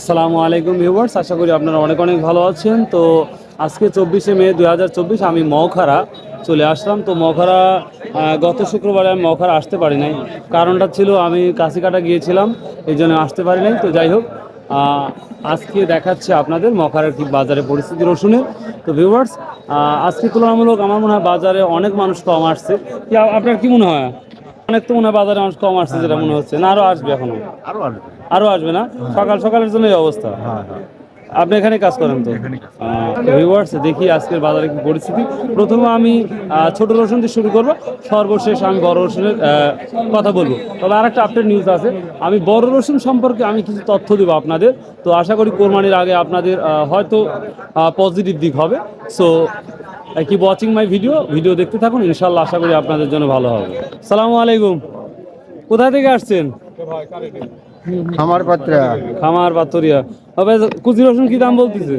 আসসালামু আলাইকুম ভিউয়ার্স, আশা করি আপনারা অনেক অনেক ভালো আছেন। তো আজকে 24শে মে 2024 আমি মওখারা চলে আসলাম। তো মওখারা গত শুক্রবারে আমি মওখারা আসতে পারি নাই, কারণটা ছিল আমি কাশিকাটা গিয়েছিলাম, এই জন্য আসতে পারি নাই। তো যাই হোক, আজকে দেখাচ্ছে আপনাদের মওখারার কি বাজারে পরিস্থিতি রসুনের। তো ভিউয়ার্স, আজকে তুলনামূলক আমার মনে হয় বাজারে অনেক মানুষ কম আসছে। কি আপনার কি মনে হয়? অনেক তো মনে হয় বাজারে মানুষ কম আসছে, যেটা মনে হচ্ছে, না আরও আসবে? এখনো আরো আসবে না? সকাল সকালের জন্য এই অবস্থা। আপনি এখানে কাজ করেন তো? ভিউয়ার্স, দেখি আজকের বাজারে কি পরিস্থিতি। প্রথমে আমি ছোট রসুন দিয়ে শুরু করবো, সর্বশেষ আমি বড় রসুনের কথা বলবো। তবে আর একটা আপডেট নিউজ আছে, আমি বড় রসুন সম্পর্কে আমি কিছু তথ্য দেবো আপনাদের। তো আশা করি কোরবানির আগে আপনাদের হয়তো পজিটিভ দিক হবে। So keep watching my video দেখতে থাকুন, ইনশাল্লাহ আশা করি আপনাদের জন্য ভালো হবে। সালামু আলাইকুম, কোথা থেকে আসছেন? খামার পাত্তরিয়া। তবে কুচি রসুন কি দাম বলতেছে?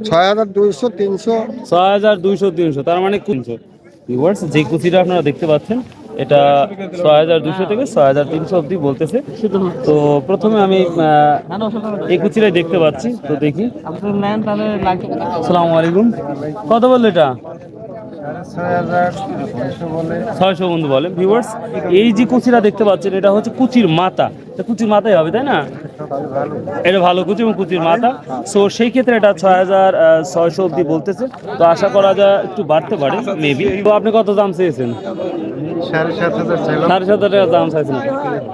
6200 300। 6200 300, তার মানে 300। ভিউয়ার্স, যে কুচিটা আপনারা দেখতে পাচ্ছেন এটা 6200 থেকে 6300 অবধি বলতেছে। তো প্রথমে আমি এই কুচিটাই দেখতে পাচ্ছি, তো দেখি। আসসালামু আলাইকুম, কত বললো এটা? 600 বন্ধু বলে। ভিউয়ার্স, এই যে কুচিটা দেখতে পাচ্ছেন এটা হচ্ছে কুচির মাথা, কুচির মাথাই হবে, তাই না? এটা ভালো কুচি এবং কুচির মাথা। সো সেই ক্ষেত্রে এটা 6600 অবধি বলতেছে। তো আশা করা যায় একটু বাড়তে পারে মেবি। তো আপনি কত দাম চেয়েছেন? 7,500 টাকা দাম চাইছেন।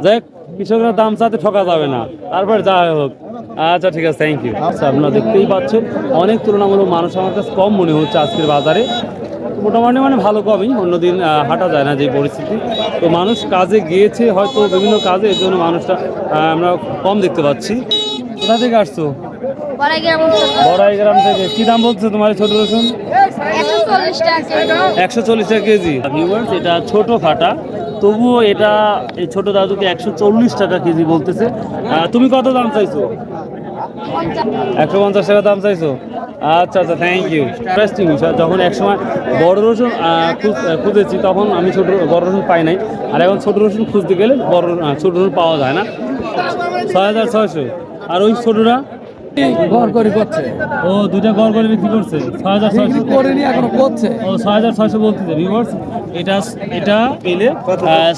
যাই হোক, কৃষকরা দাম চাতে ঠকা যাবে না, তারপর যা হোক। আচ্ছা ঠিক আছে, থ্যাংক ইউ। আচ্ছা, আপনারা দেখতেই পাচ্ছেন অনেক তুলনামূলক মানুষ আমার কাছে কম মনে হচ্ছে আজকের বাজারে। মোটামুটি মানে ভালো কমই, অন্যদিন হাঁটা যায় না যে পরিস্থিতি। তো মানুষ কাজে গিয়েছে হয়তো, বিভিন্ন কাজে, এর জন্য মানুষটা আমরা কম দেখতে পাচ্ছি। কোথা থেকে আসছো? বড়াইগ্রাম থেকে। কি দাম বলছো তোমার ছোট রসুন? 140 টাকা কেজি। ভিউয়ার্স, এটা ছোট ফাটা, তবুও এটা এই ছোট দাদুকে 140 টাকা কেজি বলতেছে। তুমি কত দাম চাইছো? 150 টাকা দাম চাইছো? আচ্ছা আচ্ছা, থ্যাংক ইউ। ইন্টারেস্টিং বিষয়, যখন একসময় বড় রসুন খুঁজেছি তখন আমি বড় রসুন পাই নাই, আর এখন ছোট রসুন খুঁজতে গেলে ছোট রসুন পাওয়া যায় না। 6600। আর ওই ছোটরা ঘর করে করছে, ও দুইটা গড় করে বিক্রি করছে 6600 করেনি এখনো করছে। ও 6600 বলতেছে। ভিউয়ার্স, এটা পেলে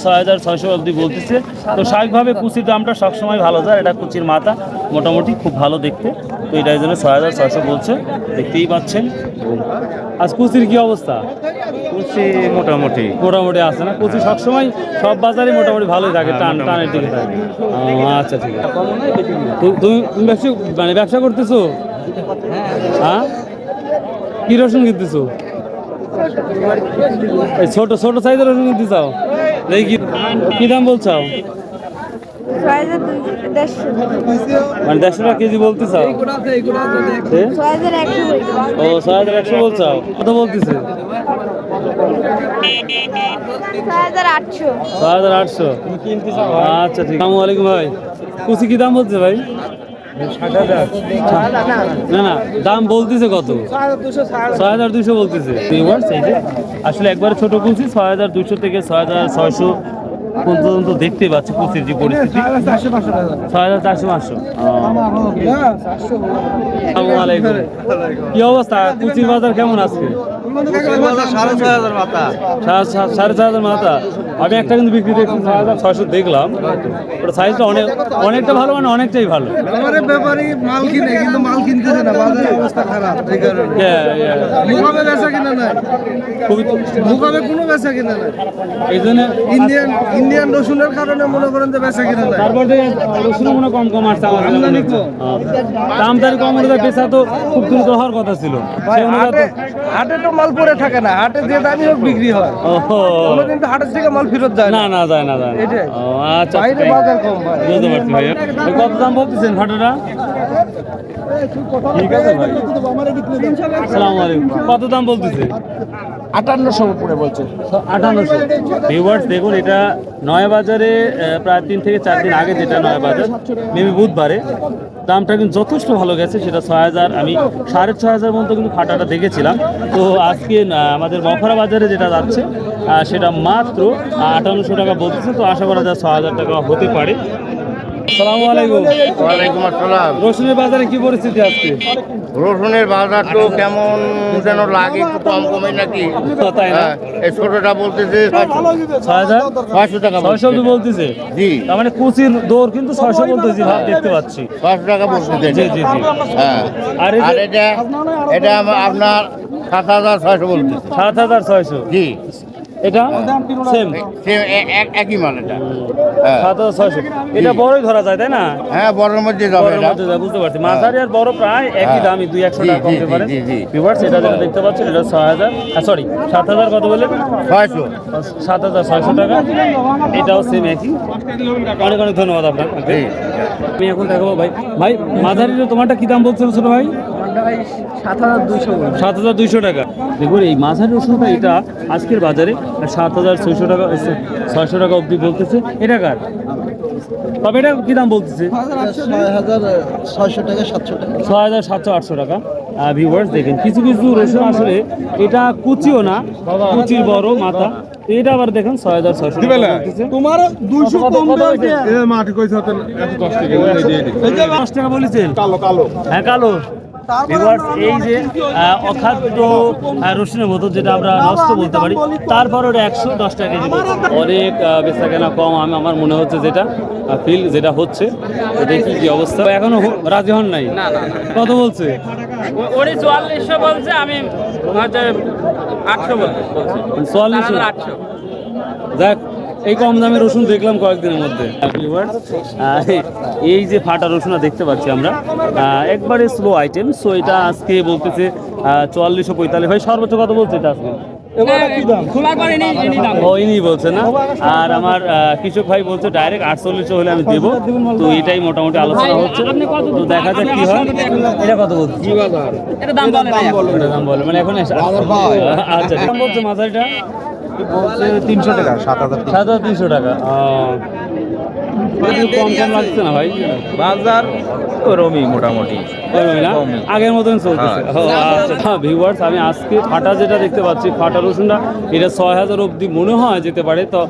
6600 অবধি বলতেছে। তো স্বাভাবিকভাবে কুচির দামটা সবসময় ভালো যায়, এটা কুচির মাথা মোটামুটি খুব ভালো দেখতে। তো এটার জন্য 6600 বলছে, দেখতেই পাচ্ছেন। আজ কুচির কি অবস্থা? কুচি মোটামুটি আছে না? কুচি সবসময় সব বাজারে মোটামুটি ভালোই থাকে, টানের দিকে থাকে। আচ্ছা ঠিক আছে। তুমি ব্যবসা করতেছো? হ্যাঁ, কি রসুন কিনতেছো? এই ছোট সাইজের রসুন কিনতে চাও? দেখি কি দাম বলছো? মানে 150 টাকা কেজি বলতে চাও? ও 6100 বলছো, কত বলতেছে? 6800। আচ্ছা ঠিক। আসসালামু আলাইকুম ভাই, কুচি কি দাম বলছে ভাই? 60,000। না না, দাম বলতেছে কত? 6200 বলতেছে। আসলে একবারে ছোট কুচি 6200 থেকে 6600 পর্যন্ত দেখতে পাচ্ছি কুচির যে পরিস্থিতি। 6400। আসসালামু আলাইকুম, কি অবস্থা? কুচির বাজার কেমন আজকে? 6500 মাথা। আমি একটা কিন্তু বিক্রি দেখছি 6600 দেখলাম। ওটা সাইজটা অনেকটা ভালো, মানে অনেকটাই ভালো। ব্যাপারী মাল কিনে কিন্তু মাল কিনতেছে না, বাজারের অবস্থা খারাপ। মুকামে বেচা কিনা নাই, মুকামে কোনো বেচা কিনা নাই। এই জন্য ইন্ডিয়ান রসুনের কারণে মনে করেন যে বেচা কিনা নাই। তারপরে রসুন মনে কম আসছে আমার দামদারি কম হলে বেচা তো খুব দ্রুত হওয়ার কথা ছিল। হাটে তো মাল পরে থাকে না, হাটে যে দামি হোক বিক্রি হয়। কিন্তু হাটের থেকে মাল ফেরত যায় না, যায় না। আচ্ছা, বাইরে বাজার কম ভাই। বুঝতে পারছি ভাইয়া। কত দাম বলতেছেন ফাটাটা? ঠিক আছে ভাই। আসসালামু আলাইকুম, কত দাম বলতেছে? 5800 উপরে বলছে। 5800। ভিউয়ার্স দেখুন, এটা নয়া বাজারে প্রায় 3 থেকে 4 দিন আগে, যেটা নয়া বাজার মেবি বুধবারে, দামটা কিন্তু যথেষ্ট ভালো গেছে। সেটা 6000, আমি 6500 মতো কিন্তু ফাটাটা দেখেছিলাম। তো আজকে আমাদের মখরা বাজারে যেটা যাচ্ছে সেটা মাত্র 5800 টাকা বলতেছে। তো আশা করা যায় 6000 টাকা হতে পারে। আসসালামু আলাইকুম। ওয়ালাইকুম আসসালাম। রসুনের বাজারে কি পরিস্থিতি আজকে? রসুনের বাজার তো কেমন যেন লাগে, একটু কম কমে নাকি। তাই না? হ্যাঁ, এই ছোটটা বলতেছে 6,000 500 টাকা 600 অব্দি বলতেছে। জি, তার মানে কুচির দর কিন্তু 600 বলতেছি, ভাব দেখতে পাচ্ছি। 500 টাকা বলতেছে। জি জি জি। হ্যাঁ, আর আর এই যে এটা আপনার 7,600 বলতেছে। 7,600, জি, এটা সেম same একই মাল এটা। হ্যাঁ, 7,600। এটা বড়ই ধরা যায় তাই না? হ্যাঁ, বড়ের মধ্যে যাবে বড়ের এটা। মধ্যে যায়, বুঝতে পারছি। মাঝারি আর বড় প্রায় একই হ্যাঁ। দামই, 200-100 জি, টাকা কম জি, ডিফারেন্স। জি, জি। ভিউয়ার্স, এটা যেটা দেখতে পাচ্ছেন এটা 6,000, সরি 7,000 কত বললেন? 600। 7,600 টাকা। এটাও সেম একই। অনেক অনেক ধন্যবাদ আপনাকে। জি। আমি এখন দেখাবো ভাই। ভাই মাঝারির তোমারটা কি দাম বলছেন ছোট ভাই? 7,200 টাকা। দেখুন এই মাঝারি রসুনটা এটা আজকের বাজারে 7,600 টাকা, 600 টাকা অবধি বলতেছে। এটা কার? তবে এটা কি দাম বলতেছে? 6,600 টাকা 700 টাকা 6,700-800 টাকা। ভিউয়ার্স দেখেন, কিছু কিছু রসুন আসলে এটা কুচিও না, কুচির বড় মাথা। এটা আবার দেখেন 6,600 টাকা বলতেছে। তোমার 200 কত কম বলছে? মাটি কইছ 10 টাকা 10 টাকা বলেছেন? কালো হ্যাঁ, কালো। ভিউয়ার্স, এই যে অখাদ্য রসুনের মতো যেটা আমরা নষ্ট বলতে পারি, তারপর ওটা 110 টাকা কেজি বলছে। অনেক বেচা কেনা কম আমার মনে হচ্ছে, যেটা ফিল যেটা হচ্ছে। তো দেখি কি অবস্থা। এখনো রাজি হন নাই? কত বলছে? ওরে 4400 বলছে, আমি হচ্ছে 800 বলছি। 4400। 800। দেখ, এই কম দামে রসুন দেখলাম কয়েকদিনের মধ্যে। Viewers, এই যে ফাটা রসুন দেখতে পাচ্ছি আমরা, একবারে স্লো আইটেম। সো এটা আজকে বলতেছে 4445। ভাই সর্বোচ্চ কত বলছে এটা আজকে? খোলার পরে এনে দাম। ও ইনি বলছে না। আর আমার কৃষক ভাই বলছে ডাইরেক্ট 4800 হলে আমি দেবো। তো এটাই মোটামুটি আলোচনা হচ্ছে। তো দেখা যাক কি হয়। এটা কত বলছে? এটা দাম বলে না এখন। এটা দাম বলে মানে এখন আচ্ছা, দাম বলছে মাঝারিটা 300 টাকা 7,300 টাকা। কম কম লাগছে না ভাই? বাজার ওরমই মোটামুটি। ওরকমই না? আগের মতন চলতেছে। আচ্ছা ভিউয়ার্স, আমি আজকে ফাটা যেটা দেখতে পাচ্ছি, ফাটা রসুনটা এটা 6,000 অবধি মনে হয় যেতে পারে। তো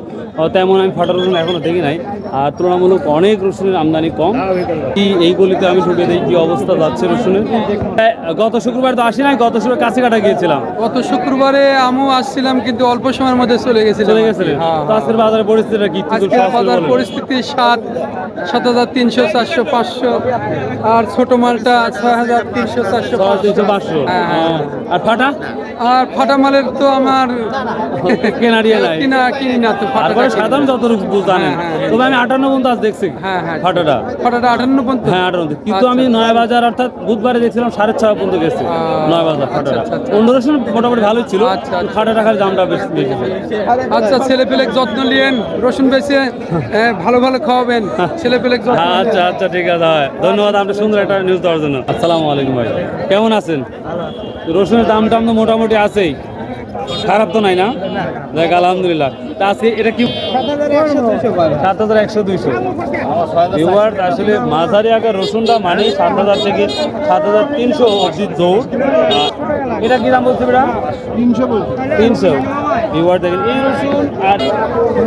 তেমন আমি ফাটা রসুন এখনো দেখি নাই। আর তুলনামূলক অনেক রসুনের আমদানি কম। এই গলিতে আমি ঢুকে দেখি কি অবস্থা যাচ্ছে রসুনের। গত শুক্রবার তো আসি নাই, গত শুক্রবার কাছে কাটা গিয়েছিলাম। গত শুক্রবারে আমিও আসছিলাম, কিন্তু অল্প সময়ের মধ্যে চলে গেছিলাম। চলে গেছিলেন? তো আজকের বাজারের পরিস্থিতিটা কি? আজকে বাজার পরিস্থিতি 7,300, 400, 500, আর ছোট মালটা 6,300, 400, 500। হ্যাঁ। আর ফাটা আর ফাটা মালের তো আমার কেনারিয়া নাই। কিনি না তো তারপরে সাধারণ যতটুকু জানেন। হ্যাঁ। তবে আমি 58 পর্যন্ত আজ দেখছি হ্যাঁ, হ্যাঁ। ফাটাটা। ফাটাটা 58 পর্যন্ত। হ্যাঁ 58, কিন্তু আমি নয় বাজার অর্থাৎ বুধবারে দেখছিলাম 6.5 পর্যন্ত গেছে নয় বাজার ফাটাটা। অন্য রসুন মোটামুটি ভালোই ছিল, আচ্ছা, আচ্ছা। ফাটাটা খালি দামটা বেশি বেশি। আচ্ছা, ছেলে পেলে যত্ন নিয়েন, রসুন বেচে ভালো ভালো খাওয়াবেন ছেলে পেলে। আচ্ছা আচ্ছা, ঠিক আছে ভাই, ধন্যবাদ আপনার সুন্দর একটা নিউজ দেওয়ার জন্য। আসসালামু আলাইকুম ভাই, কেমন আছেন? রসুনের দাম টাম তো মোটামুটি আছেই, খারাপ তো নাই না? দেখ আলহামদুলিল্লাহ। তা আজকে এটা কি 7,100-200? এবার আসলে মাঝারি আকার রসুনটা মানে 7,000 থেকে 7,300 অবধি দৌড়। এটা কি দাম বলছে বেটা? 300। এবার দেখেন এই রসুন আর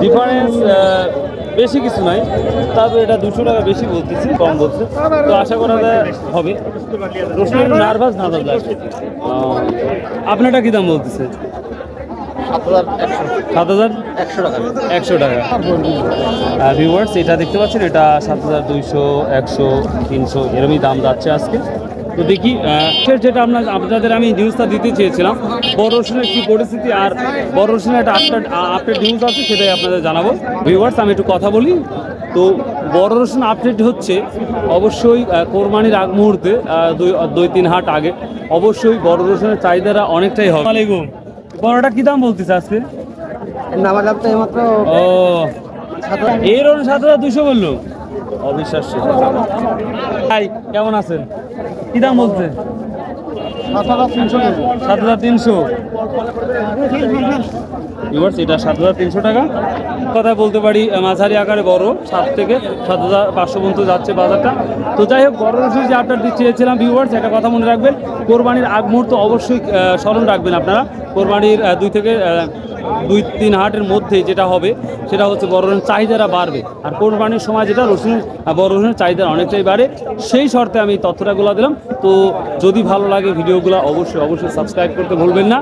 ডিফারেন্স বেশি কিছু নাই, তারপরে এটা 200 টাকা বেশি বলতেছি, কম বলছে। তো আশা করা যায় হবে। রসুন একটু নার্ভাস না দাদা। আপনারটা কি দাম বলতেছে? 7,100 টাকা। ভিউয়ার্স, এটা দেখতে পাচ্ছেন, এটা 7,200, 100, 300 এরকমই দাম যাচ্ছে আজকে। তো দেখি যেটা আপনাদের আমি নিউজটা দিতে চেয়েছিলাম, বড় রসুনের কী পরিস্থিতি আর বড় রসুনের একটা আপডেট নিউজ আছে, সেটাই আপনাদের জানাবো। ভিউয়ার্স, আমি একটু কথা বলি। তো বড় রসুন আপডেট হচ্ছে অবশ্যই কোরবানির আগ মুহূর্তে 2-3 হাট আগে অবশ্যই বড় রসুনের চাহিদাটা অনেকটাই হবে। আলাইকুম, বড়টা কি দাম বলতেছে আজকে? ও, এর 7,200 বললো, অবিশ্বাস্য। ভাই কেমন আছেন? কি দাম বলছে? 7,300। ভিউয়ার্স এটা 7,300 টাকা। কথা বলতে পারি মাঝারি আকারে বড় 7 থেকে 7,500 পর্যন্ত যাচ্ছে বাজারটা। তো যাই হোক, বড় রসুন যে আপডেট দিতে চেয়েছিলাম ভিউয়ার্স, একটা কথা মনে রাখবেন, কোরবানির আগ মুহূর্ত অবশ্যই স্মরণ রাখবেন আপনারা, কোরবানির 2-3 হাটের মধ্যে যেটা হবে সেটা হচ্ছে বড় রসুনের চাহিদাটা বাড়বে, আর কোরবানির সময় যেটা বড় রসুনের চাহিদা অনেকটাই বাড়ে, সেই শর্তে আমি তথ্যটাগুলো দিলাম। তো যদি ভালো লাগে ভিডিওগুলো অবশ্যই সাবস্ক্রাইব করতে ভুলবেন না,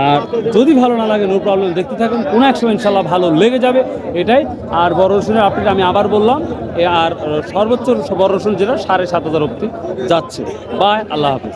আর যদি ভালো না লাগে নো প্রবলেম, দেখতে থাকুন, কোনো এক সময় ইনশাল্লাহ ভালো লেগে যাবে এটাই। আর বড় রসুনের আপডেট আমি আবার বললাম, আর সর্বোচ্চ বড় রসুন যেটা 7,500 অব্দি যাচ্ছে। বাই, আল্লাহ হাফিজ।